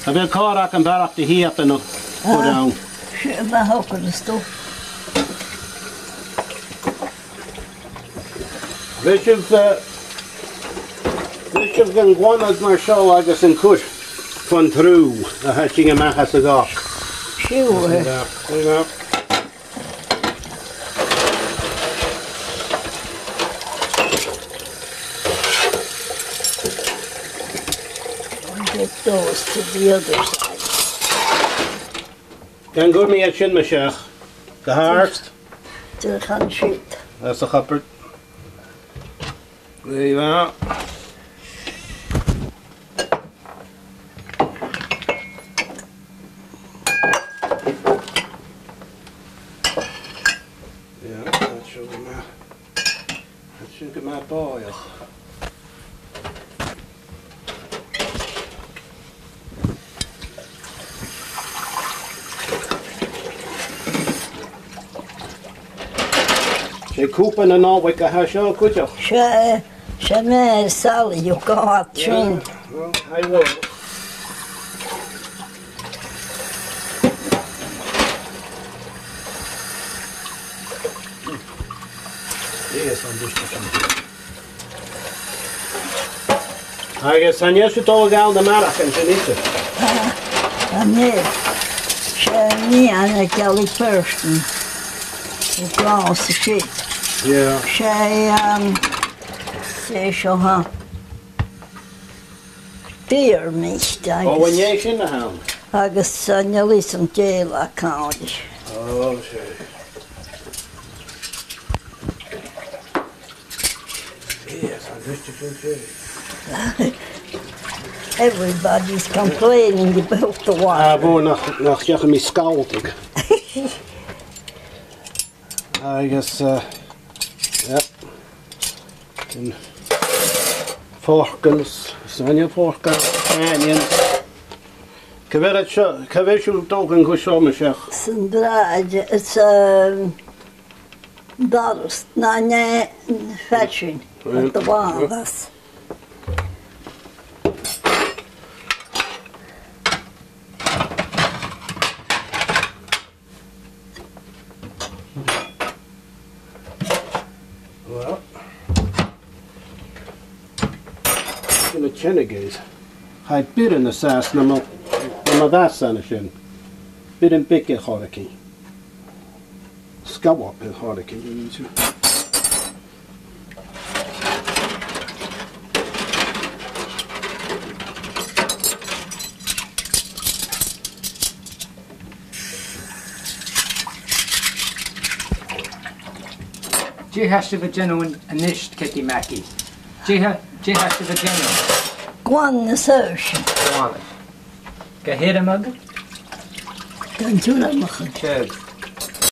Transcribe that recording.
I bhfuil cárach an barach de híap in go down. Ba hocar is tó. Bhísibh gan gháinad mar seo agus an cúis fan trú a hat sin amachchas a gach. Siúr. Get those to the other side. Gan go mí sin me seach. Go háirst. To the country. That's a chopper. There you are. Yeah, that should get my boil. She cooping and all with the hash on, could you? She made Sally, you got train. Well, I will. Yes, I'm just I guess I need to talk down the marathon, she needs it. I need. She need a Kelly person. You glass the shit. Yeah. Say she'll have beer mixed. Oh, when you're in the house? I guess I nearly some jail account. Oh, shit. Yes, I guess you can say. Everybody's complaining about the water. Boy, nach jachen me scalding. I guess, yep. And forkens, Sonja forkens, onions. Kavishul token gushomashach. Sandrage, it's dollars, nine fetching at the one that's. Well, in the Chenegades, I bid in the sass, no that sanation. Bid in big horiki. Scawap in horiki, you need to. Gye has to be genuine and nisht Kitty Mackie. Gye has to be genuine. Gwan the social. Go on. Go ahead, Mugger. Don't you know, Chug.